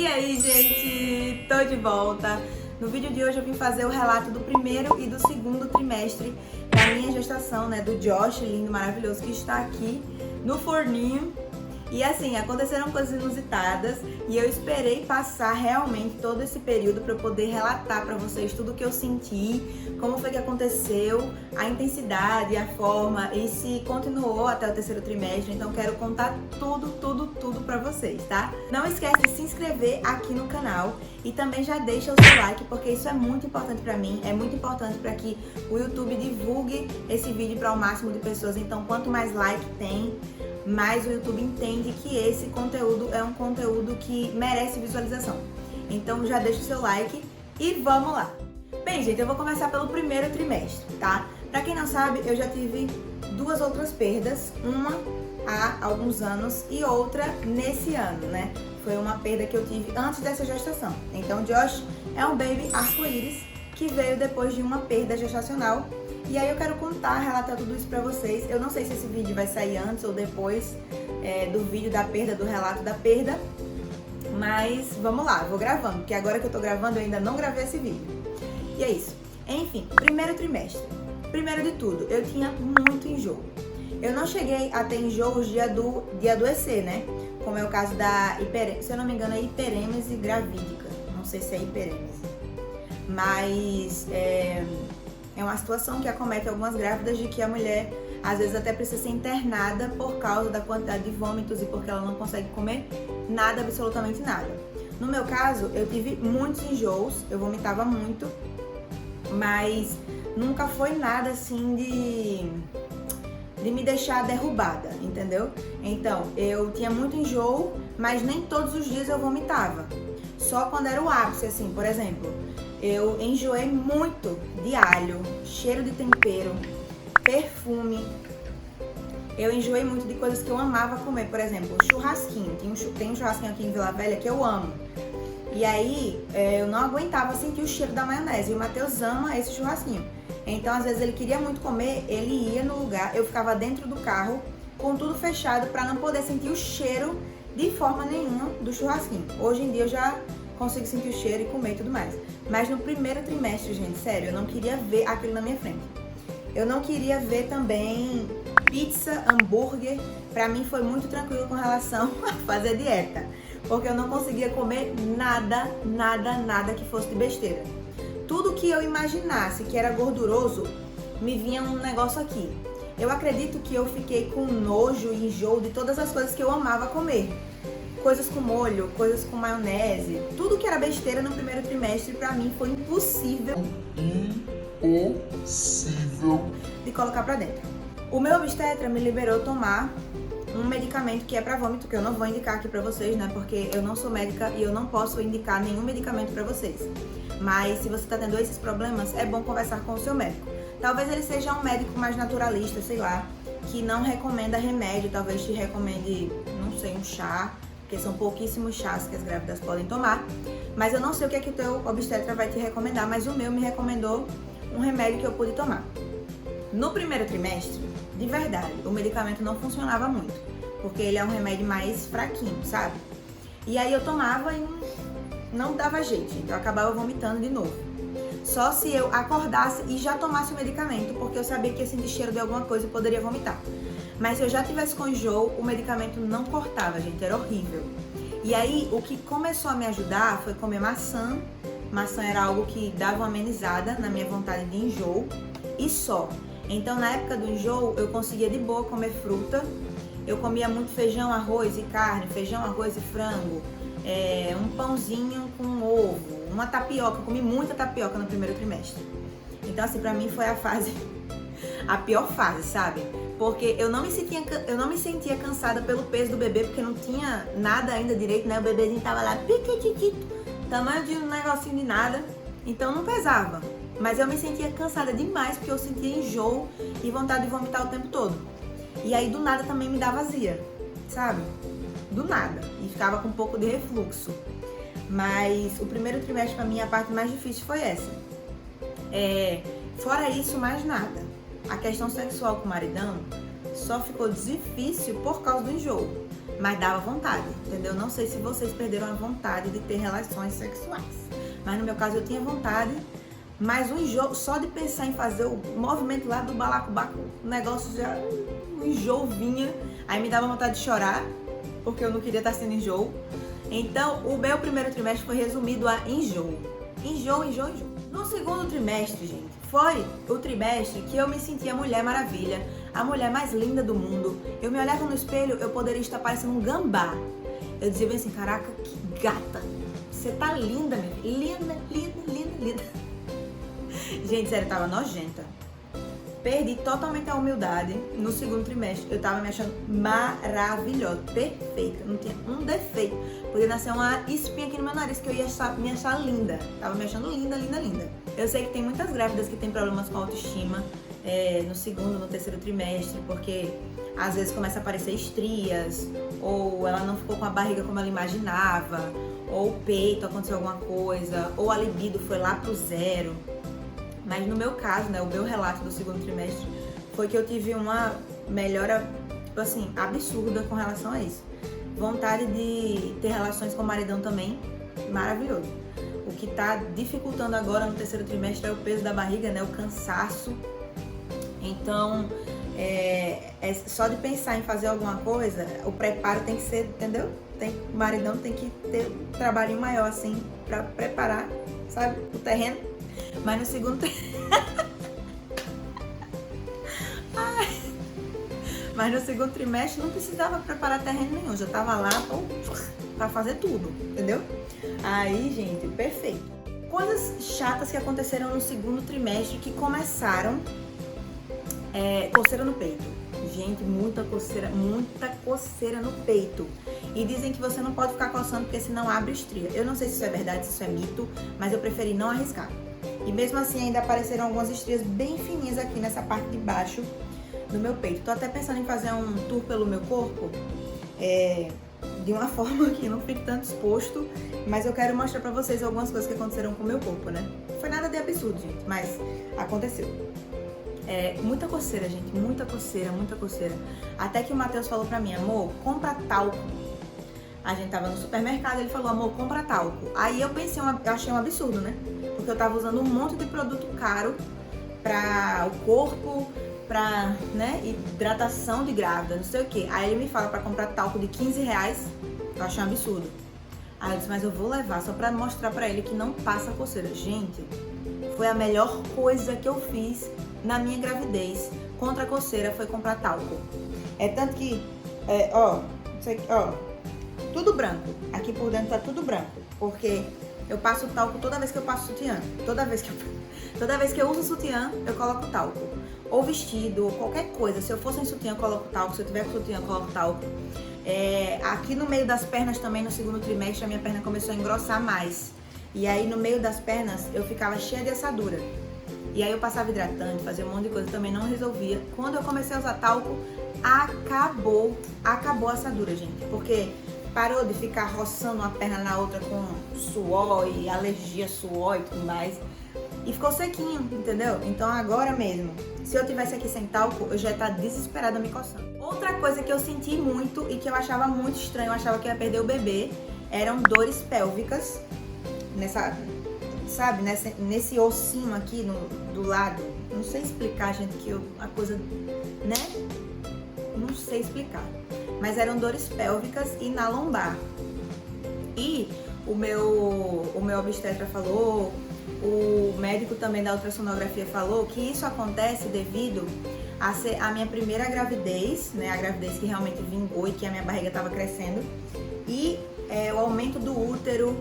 E aí, gente, tô de volta. No vídeo de hoje eu vim fazer o relato do primeiro e do segundo trimestre da minha gestação, né, do Josh, lindo, maravilhoso, que está aqui no forninho. E assim, aconteceram coisas inusitadas e eu esperei passar realmente todo esse período para eu poder relatar para vocês tudo o que eu senti, como foi que aconteceu, a intensidade, a forma e se continuou até o terceiro trimestre. Então quero contar tudo para vocês, tá? Não esquece de se inscrever aqui no canal e também já deixa o seu like, porque isso é muito importante para mim, é muito importante para que o YouTube divulgue esse vídeo para o máximo de pessoas. Então quanto mais like tem, mas o YouTube entende que esse conteúdo é um conteúdo que merece visualização. Então já deixa o seu like e vamos lá! Bem, gente, eu vou começar pelo primeiro trimestre, tá? Pra quem não sabe, eu já tive duas outras perdas, uma há alguns anos e outra nesse ano, né? Foi uma perda que eu tive antes dessa gestação. Então, Josh é um baby arco-íris que veio depois de uma perda gestacional. E aí eu quero contar, relatar tudo isso pra vocês. Eu não sei se esse vídeo vai sair antes ou depois do vídeo da perda, do relato da perda. Mas vamos lá, vou gravando, porque agora que eu tô gravando eu ainda não gravei esse vídeo. E é isso. Enfim, primeiro trimestre. Primeiro de tudo, eu tinha muito enjoo. Eu não cheguei a ter enjoos de adoecer, né? Como é o caso da se eu não me engano, é hiperêmese gravídica. Não sei se é hiperêmese. Mas é uma situação que acomete algumas grávidas, de que a mulher às vezes até precisa ser internada por causa da quantidade de vômitos e porque ela não consegue comer nada, absolutamente nada. No meu caso, eu tive muitos enjoos, eu vomitava muito, mas nunca foi nada assim de me deixar derrubada, entendeu? Então, eu tinha muito enjoo, mas nem todos os dias eu vomitava. Só quando era o ápice, assim, por exemplo, eu enjoei muito de alho, cheiro de tempero, perfume. Eu enjoei muito de coisas que eu amava comer, por exemplo, churrasquinho. Tem um churrasquinho aqui em Vila Velha que eu amo. E aí, eu não aguentava sentir o cheiro da maionese. E o Matheus ama esse churrasquinho. Então, às vezes, ele queria muito comer, ele ia no lugar, eu ficava dentro do carro, com tudo fechado, para não poder sentir o cheiro de forma nenhuma do churrasquinho. Hoje em dia, eu já consigo sentir o cheiro e comer e tudo mais. Mas no primeiro trimestre, gente, sério, eu não queria ver aquilo na minha frente. Eu não queria ver também pizza, hambúrguer. Pra mim foi muito tranquilo com relação a fazer dieta, porque eu não conseguia comer nada que fosse de besteira. Tudo que eu imaginasse que era gorduroso, me vinha um negócio aqui. Eu acredito que eu fiquei com nojo e enjoo de todas as coisas que eu amava comer. Coisas com molho, coisas com maionese, tudo que era besteira no primeiro trimestre, pra mim foi impossível de colocar pra dentro. O meu obstetra me liberou tomar um medicamento que é pra vômito, que eu não vou indicar aqui pra vocês, né, porque eu não sou médica e eu não posso indicar nenhum medicamento pra vocês. Mas se você tá tendo esses problemas, é bom conversar com o seu médico. Talvez ele seja um médico mais naturalista, sei lá, que não recomenda remédio, talvez te recomende, não sei, um chá, porque são pouquíssimos chás que as grávidas podem tomar. Mas eu não sei o que é que o teu obstetra vai te recomendar, mas o meu me recomendou um remédio que eu pude tomar. No primeiro trimestre, de verdade, o medicamento não funcionava muito, porque ele é um remédio mais fraquinho, sabe? E aí eu tomava e não dava jeito, gente. Eu acabava vomitando de novo. Só se eu acordasse e já tomasse o medicamento, porque eu sabia que ia sentir cheiro de alguma coisa e poderia vomitar. Mas se eu já tivesse com enjoo, o medicamento não cortava, gente, era horrível. E aí, o que começou a me ajudar foi comer maçã. Maçã era algo que dava uma amenizada na minha vontade de enjoo e só. Então, na época do enjoo, eu conseguia de boa comer fruta. Eu comia muito feijão, arroz e carne, feijão, arroz e frango, um pãozinho com ovo, uma tapioca. Eu comi muita tapioca no primeiro trimestre. Então, assim, pra mim foi a pior fase, sabe? Porque eu não me sentia cansada pelo peso do bebê, porque não tinha nada ainda direito, né? O bebezinho tava lá, piquititito, tamanho de um negocinho de nada, então não pesava. Mas eu me sentia cansada demais, porque eu sentia enjoo e vontade de vomitar o tempo todo. E aí do nada também me dava azia, sabe? Do nada. E ficava com um pouco de refluxo. Mas o primeiro trimestre pra mim, a parte mais difícil foi essa. Fora isso, mais nada. A questão sexual com o maridão só ficou difícil por causa do enjoo. mas dava vontade, entendeu? Não sei se vocês perderam a vontade de ter relações sexuais, mas no meu caso eu tinha vontade, mas o enjoo, só de pensar em fazer o movimento lá do balacobaco, o negócio já, o enjoo vinha, aí me dava vontade de chorar, porque eu não queria estar sendo enjoo. Então, o meu primeiro trimestre foi resumido a enjoo. Enjoo, enjoo, enjoo. No segundo trimestre, gente, foi o trimestre que eu me sentia a Mulher Maravilha, a mulher mais linda do mundo. Eu me olhava no espelho, eu poderia estar parecendo um gambá. Eu dizia bem assim, caraca, que gata. Você tá linda, minha filha. Linda, linda, linda, linda. Gente, sério, eu tava nojenta. Perdi totalmente a humildade no segundo trimestre. Eu tava me achando maravilhosa, perfeita, não tinha um defeito. Podia nascer uma espinha aqui no meu nariz que eu ia me achar linda. Tava me achando linda, linda, linda. Eu sei que tem muitas grávidas que têm problemas com autoestima no segundo, no terceiro trimestre, porque às vezes começa a aparecer estrias, ou ela não ficou com a barriga como ela imaginava, ou o peito aconteceu alguma coisa, ou a libido foi lá pro zero. Mas no meu caso, né, o meu relato do segundo trimestre foi que eu tive uma melhora, assim, absurda com relação a isso. Vontade de ter relações com o maridão também, maravilhoso. O que tá dificultando agora no terceiro trimestre é o peso da barriga, né, o cansaço. Então, só de pensar em fazer alguma coisa, o preparo tem que ser, entendeu? O maridão tem que ter um trabalhinho maior, assim, pra preparar, sabe, o terreno. Mas no segundo Mas no segundo trimestre não precisava preparar terreno nenhum, já tava lá pra fazer tudo, entendeu? Aí, gente, perfeito. Coisas chatas que aconteceram no segundo trimestre que começaram, coceira no peito. Gente, muita coceira no peito. E dizem que você não pode ficar coçando porque senão abre estria. Eu não sei se isso é verdade, se isso é mito, mas eu preferi não arriscar. E mesmo assim ainda apareceram algumas estrias bem fininhas aqui nessa parte de baixo do meu peito. Tô até pensando em fazer um tour pelo meu corpo, de uma forma que não fique tanto exposto, mas eu quero mostrar pra vocês algumas coisas que aconteceram com o meu corpo, né? Não foi nada de absurdo, gente, mas aconteceu. Muita coceira, gente, muita coceira, muita coceira. Até que o Matheus falou pra mim, amor, compra talco. A gente tava no supermercado, ele falou, amor, compra talco. Aí eu pensei, eu achei um absurdo, né? Porque eu tava usando um monte de produto caro pra o corpo, pra, né, hidratação de grávida, não sei o que. Aí ele me fala pra comprar talco de 15 reais, eu achei um absurdo. Aí eu disse, mas eu vou levar só pra mostrar pra ele que não passa coceira. Gente, foi a melhor coisa que eu fiz na minha gravidez contra a coceira, foi comprar talco. Tanto que, isso aqui, tudo branco. Aqui por dentro tá tudo branco, porque eu passo talco toda vez que eu passo sutiã. Toda vez que eu uso sutiã, eu coloco talco. Ou vestido, ou qualquer coisa. Se eu for sem sutiã, eu coloco talco. Se eu tiver com sutiã, eu coloco talco. Aqui no meio das pernas também, no segundo trimestre, a minha perna começou a engrossar mais. E aí no meio das pernas, eu ficava cheia de assadura. E aí eu passava hidratante, fazia um monte de coisa, também não resolvia. Quando eu comecei a usar talco, acabou a assadura, gente. Porque parou de ficar roçando uma perna na outra com suor e alergia a suor e tudo mais. E ficou sequinho, entendeu? Então agora mesmo, se eu tivesse aqui sem talco, eu já ia estar desesperada me coçando. Outra coisa que eu senti muito e que eu achava muito estranho, eu achava que ia perder o bebê, eram dores pélvicas, nesse ossinho aqui do lado. Não sei explicar, gente, a coisa, né? Não sei explicar. Mas eram dores pélvicas e na lombar. E o meu obstetra falou, o médico também da ultrassonografia falou que isso acontece devido a ser a minha primeira gravidez, né? A gravidez que realmente vingou e que a minha barriga estava crescendo. E o aumento do útero,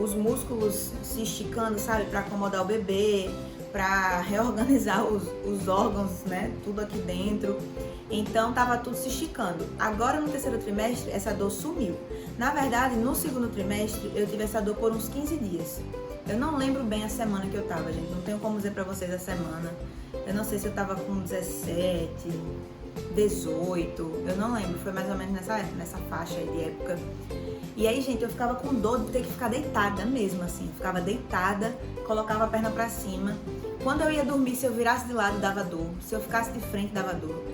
os músculos se esticando, sabe? Para acomodar o bebê, para reorganizar os órgãos, né? Tudo aqui dentro. Então tava tudo se esticando. Agora no terceiro trimestre essa dor sumiu. Na verdade, no segundo trimestre eu tive essa dor por uns 15 dias. Eu não lembro bem a semana que eu tava, gente. Não tenho como dizer pra vocês a semana. Eu não sei se eu tava com 17, 18. Eu não lembro. Foi mais ou menos nessa faixa aí de época. E aí, gente, eu ficava com dor de ter que ficar deitada mesmo, assim. Eu ficava deitada, colocava a perna pra cima. Quando eu ia dormir, se eu virasse de lado, dava dor. Se eu ficasse de frente, dava dor.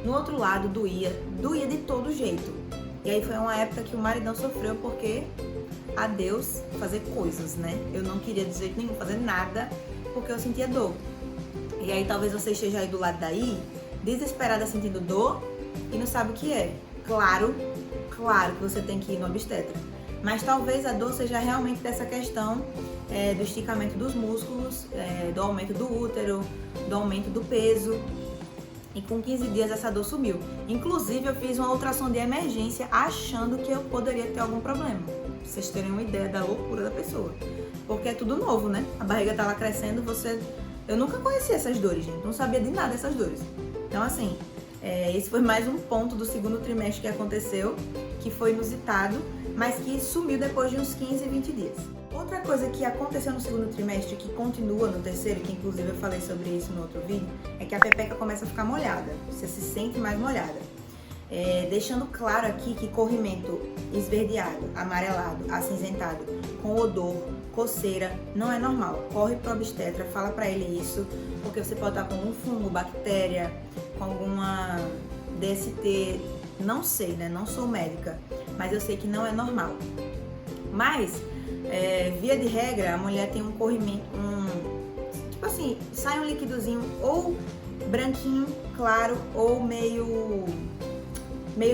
No outro lado, doía de todo jeito. E aí foi uma época que o maridão sofreu porque adeus fazer coisas, né? Eu não queria de jeito nenhum fazer nada porque eu sentia dor. E aí talvez você esteja aí do lado daí, desesperada sentindo dor e não sabe o que é. Claro que você tem que ir no obstetra. Mas talvez a dor seja realmente dessa questão do esticamento dos músculos, do aumento do útero, do aumento do peso. E com 15 dias essa dor sumiu. Inclusive eu fiz uma ultrassom de emergência achando que eu poderia ter algum problema. Pra vocês terem uma ideia da loucura da pessoa. Porque é tudo novo, né? A barriga tá lá crescendo, Eu nunca conhecia essas dores, gente. Não sabia de nada dessas dores. Então assim, esse foi mais um ponto do segundo trimestre que aconteceu, que foi inusitado, mas que sumiu depois de uns 15, 20 dias. Outra coisa que aconteceu no segundo trimestre, que continua no terceiro, que inclusive eu falei sobre isso no outro vídeo, é que a pepeca começa a ficar molhada, você se sente mais molhada. Deixando claro aqui que corrimento esverdeado, amarelado, acinzentado, com odor, coceira, não é normal. Corre pro obstetra, fala pra ele isso, porque você pode estar com um fungo, bactéria, com alguma DST, não sei, né? Não sou médica, mas eu sei que não é normal. Mas, via de regra, a mulher tem um corrimento, tipo assim, sai um líquidozinho ou branquinho, claro, ou meio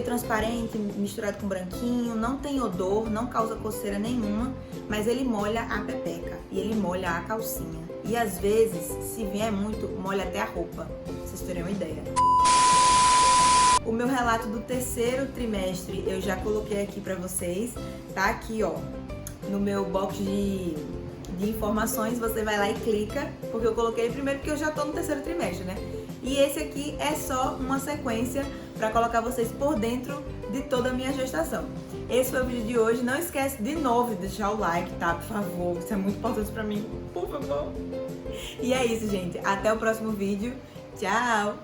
transparente, misturado com branquinho, não tem odor, não causa coceira nenhuma, mas ele molha a pepeca e ele molha a calcinha. E às vezes, se vier muito, molha até a roupa, pra vocês terem uma ideia. O meu relato do terceiro trimestre eu já coloquei aqui pra vocês, tá aqui, ó, no meu box de informações, você vai lá e clica, porque eu coloquei primeiro porque eu já tô no terceiro trimestre, né? E esse aqui é só uma sequência pra colocar vocês por dentro de toda a minha gestação. Esse foi o vídeo de hoje, não esquece de novo de deixar o like, tá? Por favor, isso é muito importante pra mim, por favor. E é isso, gente, até o próximo vídeo, tchau!